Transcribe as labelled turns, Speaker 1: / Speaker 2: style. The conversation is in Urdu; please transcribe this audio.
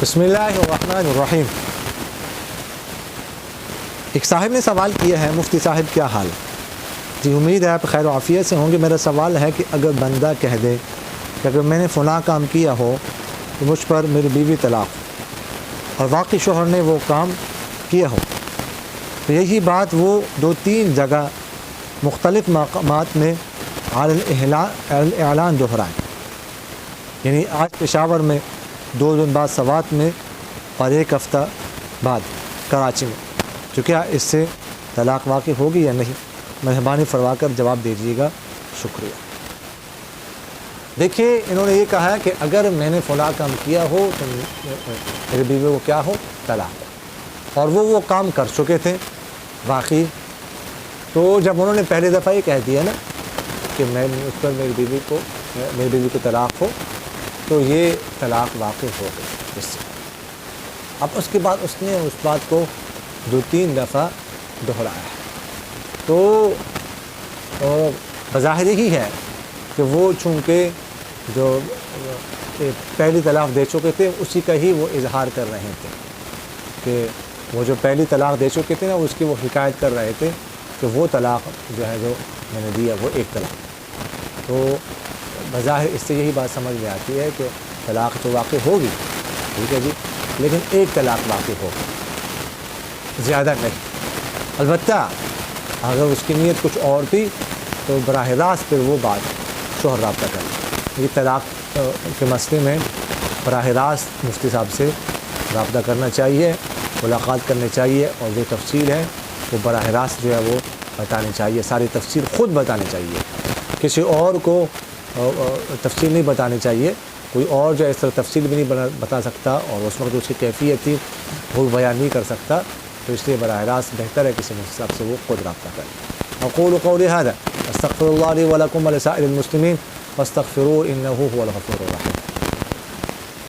Speaker 1: بسم اللہ الرحمن الرحیم۔ ایک صاحب نے سوال کیا ہے، مفتی صاحب کیا حال؟ جی امید ہے آپ خیر و عافیت سے ہوں گے۔ میرا سوال ہے کہ اگر بندہ کہہ دے کہ اگر میں نے فلاں کام کیا ہو تو مجھ پر میری بیوی طلاق ہو، اور واقعی شوہر نے وہ کام کیا ہو، تو یہی بات وہ 2-3 جگہ مختلف مقامات میں اعلان دہرائیں، یعنی آج پشاور میں، 2 دن بعد سوات میں، اور 1 ہفتہ بعد کراچی میں، تو کیا اس سے طلاق واقع ہوگی یا نہیں؟ مہربانی فرما کر جواب دیجیے گا، شکریہ۔ دیکھیے انہوں نے یہ کہا ہے کہ اگر میں نے فلاں کام کیا ہو تو میری بیوی کو کیا ہو؟ طلاق، اور وہ کام کر چکے تھے واقعی۔ تو جب انہوں نے پہلی دفعہ یہ کہہ دیا نا کہ میں اس پر میری بیوی کو طلاق ہو، تو یہ طلاق واقع ہو گئی اس سے۔ اب اس کے بعد اس نے اس بات کو 2-3 دفعہ دہرایا ہے، تو بظاہر ہی ہے کہ وہ چونکہ جو پہلی طلاق دے چکے تھے اسی کا ہی وہ اظہار کر رہے تھے، کہ وہ جو پہلی طلاق دے چکے تھے نا اس کی وہ حکایت کر رہے تھے کہ وہ طلاق جو ہے جو میں نے دیا وہ 1 طلاق۔ تو بظاہر اس سے یہی بات سمجھ میں آتی ہے کہ طلاق تو واقع ہوگی، ٹھیک ہے جی، لیکن 1 طلاق واقع ہوگی، زیادہ نہیں۔ البتہ اگر اس کی نیت کچھ اور تھی تو براہ راست پھر وہ بات شوہر رابطہ کرے۔ یہ طلاق کے مسئلے میں براہ راست مفتی صاحب سے رابطہ کرنا چاہیے، ملاقات کرنی چاہیے، اور جو تفصیل ہے وہ براہ راست جو ہے وہ بتانی چاہیے، ساری تفصیل خود بتانی چاہیے، کسی اور کو تفصیل نہیں بتانی چاہیے۔ کوئی اور جو اس طرح تفصیل بھی نہیں بتا سکتا، اور اس وقت اس کی کیفیت تھی وہ بیان نہیں کر سکتا، تو اس لیے براہ راست بہتر ہے کسی مفتی صاحب سے وہ خود رابطہ کرے۔ اقول قولی ھذا استغفر اللہ لی ولکم ولسائر المسلمین فاستغفروہ انہ ھو الغفور الرحیم۔